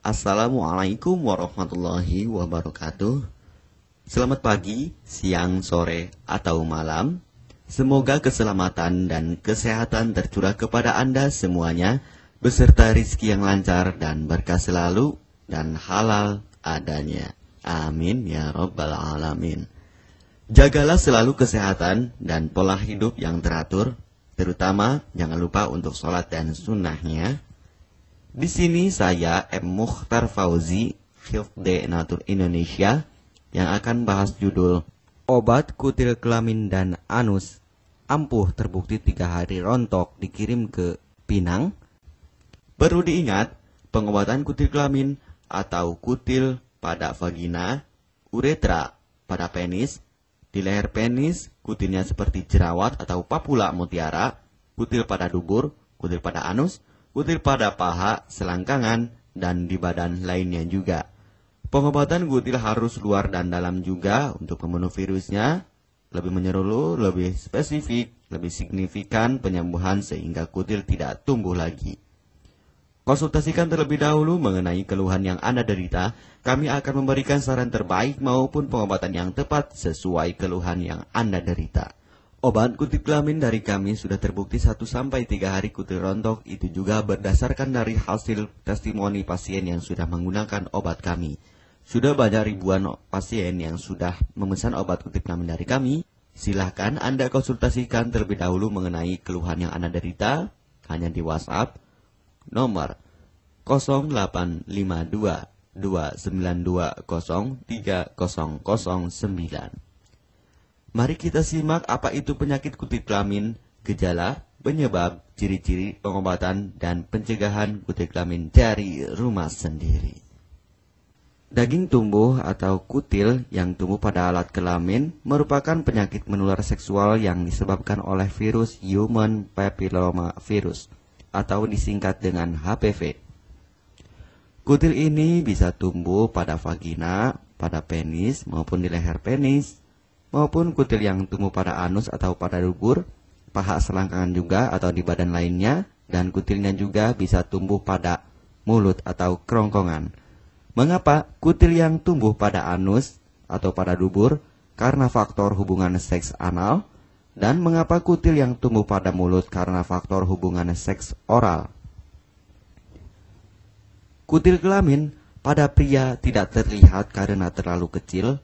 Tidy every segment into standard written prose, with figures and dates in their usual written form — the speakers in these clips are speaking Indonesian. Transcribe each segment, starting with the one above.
Assalamualaikum warahmatullahi wabarakatuh. Selamat pagi, siang, sore, atau malam. Semoga keselamatan dan kesehatan tercurah kepada Anda semuanya, beserta rizki yang lancar dan berkah selalu, dan halal adanya. Amin ya rabbal alamin. Jagalah selalu kesehatan dan pola hidup yang teratur, terutama jangan lupa untuk sholat dan sunnahnya. Di sini saya M. Mukhtar Fauzi, Hifdz Natur Indonesia, yang akan bahas judul Obat Kutil Kelamin dan Anus ampuh terbukti 3 hari rontok dikirim ke Pinang. Perlu diingat, pengobatan kutil kelamin atau kutil pada vagina, uretra pada penis, di leher penis, kutilnya seperti jerawat atau papula mutiara, kutil pada dubur, kutil pada anus, kutil pada paha, selangkangan, dan di badan lainnya juga. Pengobatan kutil harus luar dan dalam juga untuk membunuh virusnya, lebih menyeluruh, lebih spesifik, lebih signifikan penyembuhan sehingga kutil tidak tumbuh lagi. Konsultasikan terlebih dahulu mengenai keluhan yang Anda derita, kami akan memberikan saran terbaik maupun pengobatan yang tepat sesuai keluhan yang Anda derita. Obat kutil kelamin dari kami sudah terbukti 1-3 hari kutil rontok, itu juga berdasarkan dari hasil testimoni pasien yang sudah menggunakan obat kami. Sudah banyak ribuan pasien yang sudah memesan obat kutil kelamin dari kami. Silahkan Anda konsultasikan terlebih dahulu mengenai keluhan yang Anda derita, hanya di WhatsApp nomor 0852 292 03009. Mari kita simak apa itu penyakit kutil kelamin, gejala, penyebab, ciri-ciri, pengobatan, dan pencegahan kutil kelamin dari rumah sendiri. Daging tumbuh atau kutil yang tumbuh pada alat kelamin merupakan penyakit menular seksual yang disebabkan oleh virus Human Papilloma Virus atau disingkat dengan HPV. Kutil ini bisa tumbuh pada vagina, pada penis, maupun di leher penis, maupun kutil yang tumbuh pada anus atau pada dubur, paha selangkangan juga atau di badan lainnya, dan kutilnya juga bisa tumbuh pada mulut atau kerongkongan. Mengapa kutil yang tumbuh pada anus atau pada dubur? Karena faktor hubungan seks anal. Dan mengapa kutil yang tumbuh pada mulut? Karena faktor hubungan seks oral. Kutil kelamin pada pria tidak terlihat karena terlalu kecil,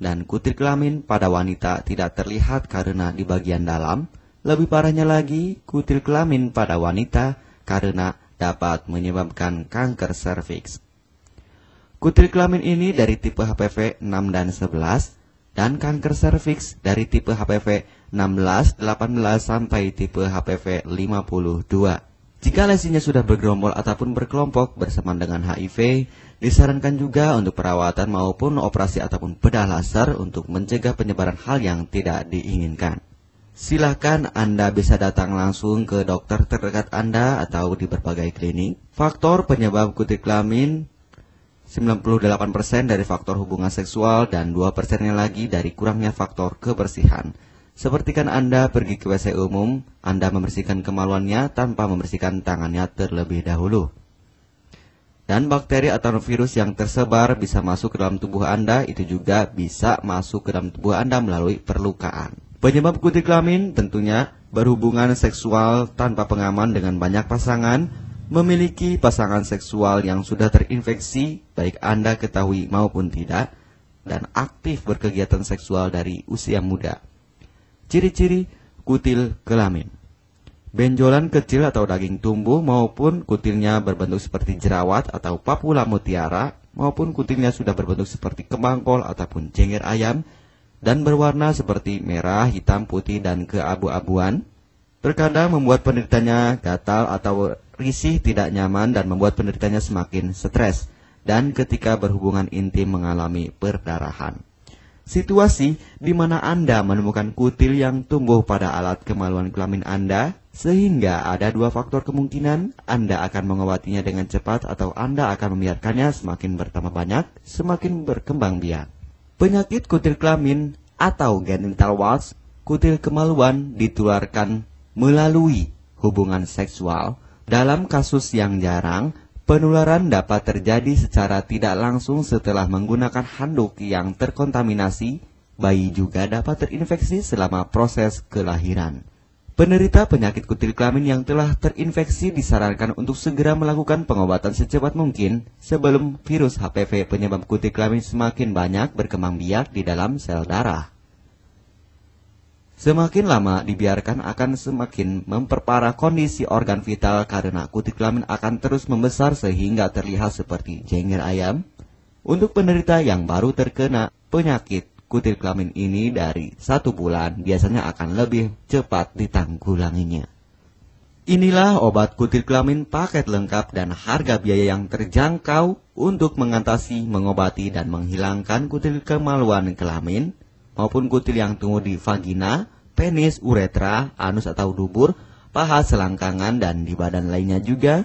dan kutil kelamin pada wanita tidak terlihat karena di bagian dalam. Lebih parahnya lagi, kutil kelamin pada wanita karena dapat menyebabkan kanker serviks. Kutil kelamin ini dari tipe HPV 6 dan 11, dan kanker serviks dari tipe HPV 16, 18 sampai tipe HPV 52. Jika lesinya sudah bergerombol ataupun berkelompok bersama dengan HIV, disarankan juga untuk perawatan maupun operasi ataupun bedah laser untuk mencegah penyebaran hal yang tidak diinginkan. Silakan Anda bisa datang langsung ke dokter terdekat Anda atau di berbagai klinik. Faktor penyebab kutil kelamin 98% dari faktor hubungan seksual dan 2%-nya lagi dari kurangnya faktor kebersihan. Sepertikan Anda pergi ke WC umum, Anda membersihkan kemaluannya tanpa membersihkan tangannya terlebih dahulu. Dan bakteri atau virus yang tersebar bisa masuk ke dalam tubuh Anda, itu juga bisa masuk ke dalam tubuh Anda melalui perlukaan. Penyebab kutil kelamin tentunya berhubungan seksual tanpa pengaman dengan banyak pasangan, memiliki pasangan seksual yang sudah terinfeksi, baik Anda ketahui maupun tidak, dan aktif berkegiatan seksual dari usia muda. Ciri-ciri kutil kelamin: benjolan kecil atau daging tumbuh maupun kutilnya berbentuk seperti jerawat atau papula mutiara, maupun kutilnya sudah berbentuk seperti kembang kol ataupun cengir ayam, dan berwarna seperti merah, hitam, putih, dan keabu-abuan. Terkadang membuat penderitanya gatal atau risih, tidak nyaman, dan membuat penderitanya semakin stres, dan ketika berhubungan intim mengalami perdarahan. Situasi di mana Anda menemukan kutil yang tumbuh pada alat kemaluan kelamin Anda, sehingga ada 2 faktor kemungkinan: Anda akan mengobatinya dengan cepat atau Anda akan membiarkannya semakin bertambah banyak, semakin berkembang biak. Penyakit kutil kelamin atau genital warts, kutil kemaluan ditularkan melalui hubungan seksual. Dalam kasus yang jarang, Penularan dapat terjadi secara tidak langsung setelah menggunakan handuk yang terkontaminasi. Bayi juga dapat terinfeksi selama proses kelahiran. Penderita penyakit kutil kelamin yang telah terinfeksi disarankan untuk segera melakukan pengobatan secepat mungkin sebelum virus HPV penyebab kutil kelamin semakin banyak berkembang biak di dalam sel darah. Semakin lama dibiarkan akan semakin memperparah kondisi organ vital karena kutil kelamin akan terus membesar sehingga terlihat seperti jengger ayam. Untuk penderita yang baru terkena penyakit kutil kelamin ini dari 1 bulan biasanya akan lebih cepat ditanggulanginya. Inilah obat kutil kelamin paket lengkap dan harga biaya yang terjangkau untuk mengatasi, mengobati, dan menghilangkan kutil kemaluan kelamin maupun kutil yang tumbuh di vagina, penis, uretra, anus atau dubur, paha, selangkangan, dan di badan lainnya juga.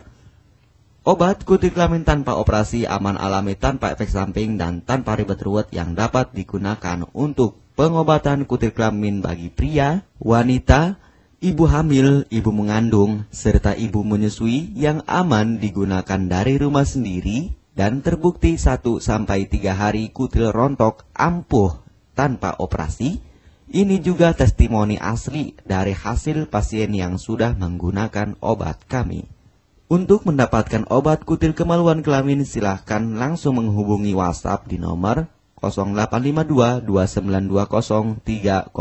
Obat kutil kelamin tanpa operasi, aman alami, tanpa efek samping, dan tanpa ribet ruwet yang dapat digunakan untuk pengobatan kutil kelamin bagi pria, wanita, ibu hamil, ibu mengandung, serta ibu menyusui yang aman digunakan dari rumah sendiri dan terbukti 1-3 hari kutil rontok ampuh tanpa operasi. Ini juga testimoni asli dari hasil pasien yang sudah menggunakan obat kami. Untuk mendapatkan obat kutil kemaluan kelamin, silahkan langsung menghubungi WhatsApp di nomor 0852 2920 3009.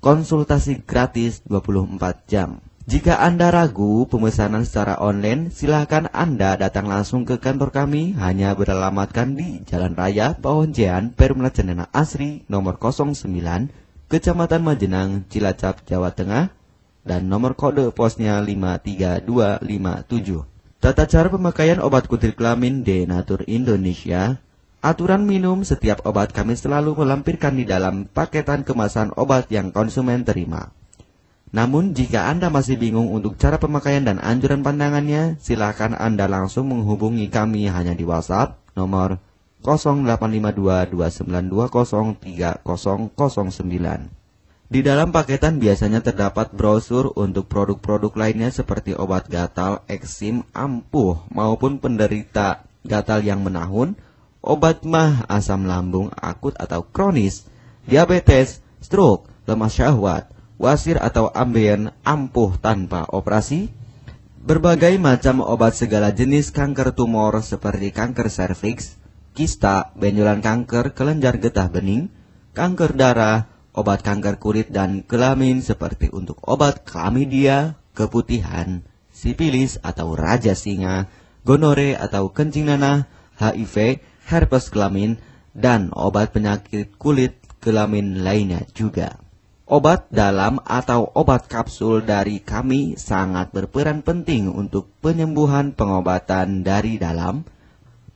Konsultasi gratis 24 jam. Jika Anda ragu pemesanan secara online, silahkan Anda datang langsung ke kantor kami, hanya beralamatkan di Jalan Raya Pahonjean, Perumna Cendana Asri, nomor 09, Kecamatan Majenang, Cilacap, Jawa Tengah, dan nomor kode posnya 53257. Tata cara pemakaian obat kutil kelamin Denatur Indonesia. Aturan minum setiap obat kami selalu melampirkan di dalam paketan kemasan obat yang konsumen terima. Namun jika Anda masih bingung untuk cara pemakaian dan anjuran pandangannya, silakan Anda langsung menghubungi kami hanya di WhatsApp nomor 0852 2920 3009. Di dalam paketan biasanya terdapat brosur untuk produk-produk lainnya seperti obat gatal, eksim, ampuh maupun penderita gatal yang menahun, obat mah, asam lambung akut atau kronis, diabetes, stroke, lemah syahwat, wasir atau ambien ampuh tanpa operasi, berbagai macam obat segala jenis kanker tumor seperti kanker serviks, kista, benjolan kanker, kelenjar getah bening, kanker darah, obat kanker kulit dan kelamin seperti untuk obat klamidia, keputihan, sipilis atau raja singa, gonore atau kencing nanah, HIV, herpes kelamin, dan obat penyakit kulit kelamin lainnya juga. Obat dalam atau obat kapsul dari kami sangat berperan penting untuk penyembuhan pengobatan dari dalam.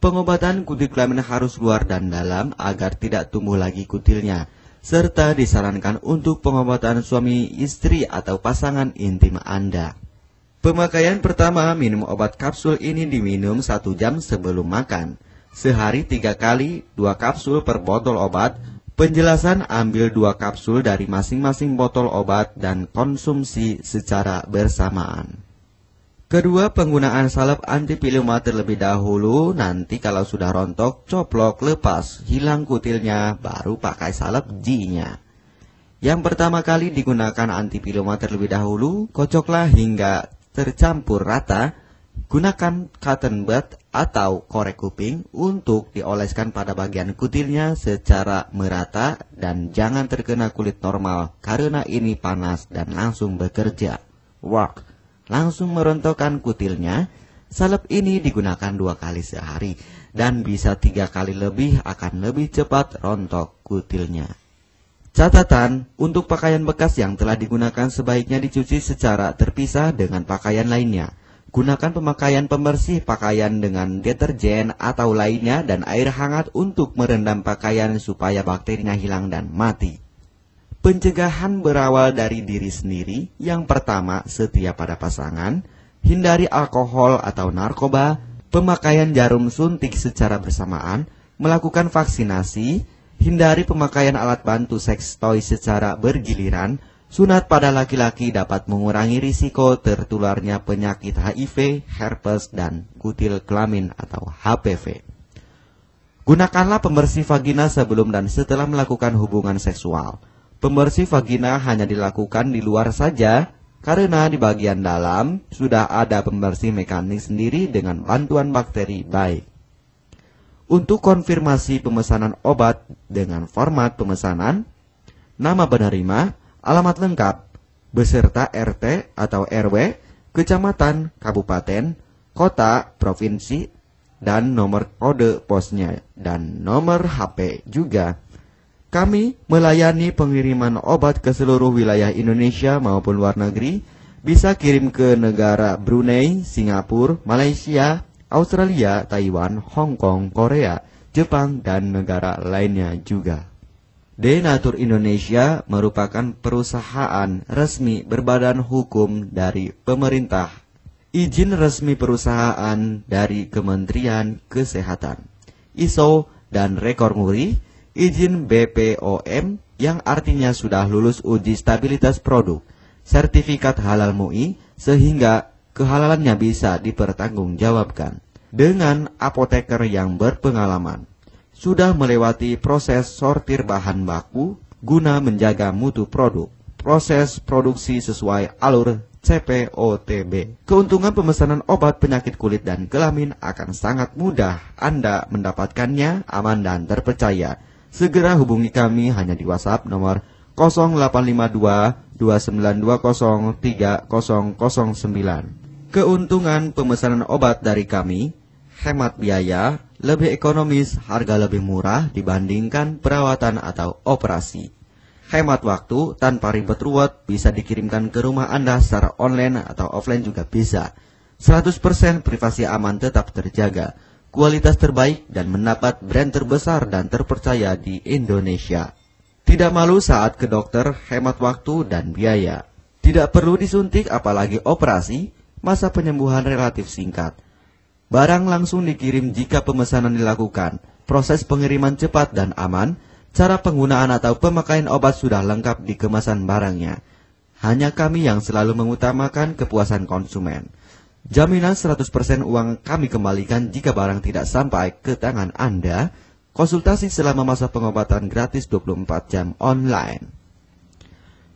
Pengobatan kutil kelamin harus luar dan dalam agar tidak tumbuh lagi kutilnya, serta disarankan untuk pengobatan suami istri atau pasangan intim Anda. Pemakaian pertama, minum obat kapsul ini diminum 1 jam sebelum makan. Sehari 3 kali, 2 kapsul per botol obat. Penjelasan, ambil 2 kapsul dari masing-masing botol obat dan konsumsi secara bersamaan. Kedua, penggunaan salep antipiluma terlebih dahulu, nanti kalau sudah rontok, coplok, lepas, hilang kutilnya, baru pakai salep G-nya. Yang pertama kali digunakan antipiluma terlebih dahulu, kocoklah hingga tercampur rata. Gunakan cotton bud atau korek kuping untuk dioleskan pada bagian kutilnya secara merata dan jangan terkena kulit normal karena ini panas dan langsung bekerja. Work. Langsung merontokkan kutilnya. Salep ini digunakan 2 kali sehari dan bisa 3 kali lebih akan lebih cepat rontok kutilnya. Catatan, untuk pakaian bekas yang telah digunakan sebaiknya dicuci secara terpisah dengan pakaian lainnya. Gunakan pemakaian pembersih pakaian dengan deterjen atau lainnya dan air hangat untuk merendam pakaian supaya bakterinya hilang dan mati. Pencegahan berawal dari diri sendiri. Yang pertama, setia pada pasangan, hindari alkohol atau narkoba, pemakaian jarum suntik secara bersamaan, melakukan vaksinasi, hindari pemakaian alat bantu seks toy secara bergiliran, Sunat pada laki-laki dapat mengurangi risiko tertularnya penyakit HIV, herpes, dan kutil kelamin atau HPV. Gunakanlah pembersih vagina sebelum dan setelah melakukan hubungan seksual. Pembersih vagina hanya dilakukan di luar saja, karena di bagian dalam sudah ada pembersih mekanik sendiri dengan bantuan bakteri baik. Untuk konfirmasi pemesanan obat dengan format pemesanan, nama penerima, alamat lengkap, beserta RT atau RW, kecamatan, kabupaten, kota, provinsi, dan nomor kode posnya, dan nomor HP juga. Kami melayani pengiriman obat ke seluruh wilayah Indonesia maupun luar negeri, bisa kirim ke negara Brunei, Singapura, Malaysia, Australia, Taiwan, Hong Kong, Korea, Jepang, dan negara lainnya juga. Denatur Indonesia merupakan perusahaan resmi berbadan hukum dari pemerintah. Izin resmi perusahaan dari Kementerian Kesehatan, ISO dan rekor muri, izin BPOM yang artinya sudah lulus uji stabilitas produk, sertifikat halal MUI sehingga kehalalannya bisa dipertanggungjawabkan, dengan apoteker yang berpengalaman, sudah melewati proses sortir bahan baku guna menjaga mutu produk, proses produksi sesuai alur CPOTB. Keuntungan pemesanan obat penyakit kulit dan kelamin akan sangat mudah. Anda mendapatkannya aman dan terpercaya. Segera hubungi kami hanya di WhatsApp nomor 0852 2920 3009. Keuntungan pemesanan obat dari kami, hemat biaya, lebih ekonomis, harga lebih murah dibandingkan perawatan atau operasi. Hemat waktu tanpa ribet ruwet, bisa dikirimkan ke rumah Anda secara online atau offline juga bisa. 100% privasi aman tetap terjaga, kualitas terbaik dan mendapat brand terbesar dan terpercaya di Indonesia. Tidak malu saat ke dokter, hemat waktu dan biaya. Tidak perlu disuntik apalagi operasi, masa penyembuhan relatif singkat. Barang langsung dikirim jika pemesanan dilakukan, proses pengiriman cepat dan aman. Cara penggunaan atau pemakaian obat sudah lengkap di kemasan barangnya. Hanya kami yang selalu mengutamakan kepuasan konsumen. Jaminan 100% uang kami kembalikan jika barang tidak sampai ke tangan Anda. Konsultasi selama masa pengobatan gratis 24 jam online.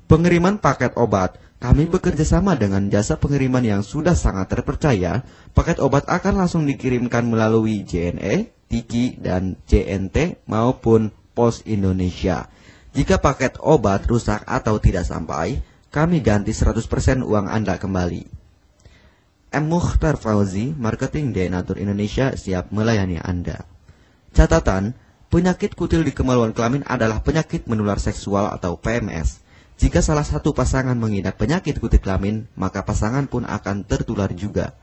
Pengiriman paket obat. Kami bekerja sama dengan jasa pengiriman yang sudah sangat terpercaya. Paket obat akan langsung dikirimkan melalui JNE, Tiki, dan JNT maupun Pos Indonesia. Jika paket obat rusak atau tidak sampai, kami ganti 100% uang Anda kembali. M. Mukhtar Fauzi, Marketing Denatur Indonesia, siap melayani Anda. Catatan, penyakit kutil di kemaluan kelamin adalah penyakit menular seksual atau PMS. Jika salah satu pasangan mengidap penyakit kutil kelamin, maka pasangan pun akan tertular juga.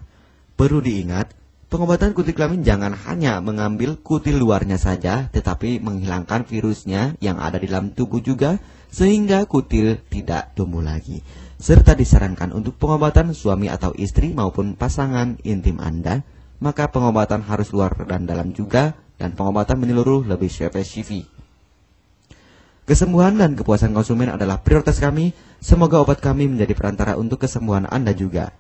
Perlu diingat, pengobatan kutil kelamin jangan hanya mengambil kutil luarnya saja, tetapi menghilangkan virusnya yang ada di dalam tubuh juga, sehingga kutil tidak tumbuh lagi. Serta disarankan untuk pengobatan suami atau istri maupun pasangan intim Anda, maka pengobatan harus luar dan dalam juga, dan pengobatan menyeluruh lebih spesifik. Kesembuhan dan kepuasan konsumen adalah prioritas kami. Semoga obat kami menjadi perantara untuk kesembuhan Anda juga.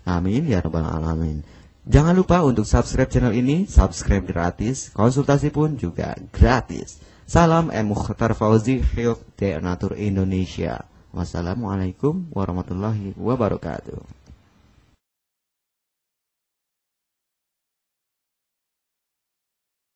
Amin ya rabbal alamin. Jangan lupa untuk subscribe channel ini, subscribe gratis, konsultasi pun juga gratis. Salam M. Mukhtar Fauzi, Health Denatur Indonesia. Wassalamualaikum warahmatullahi wabarakatuh.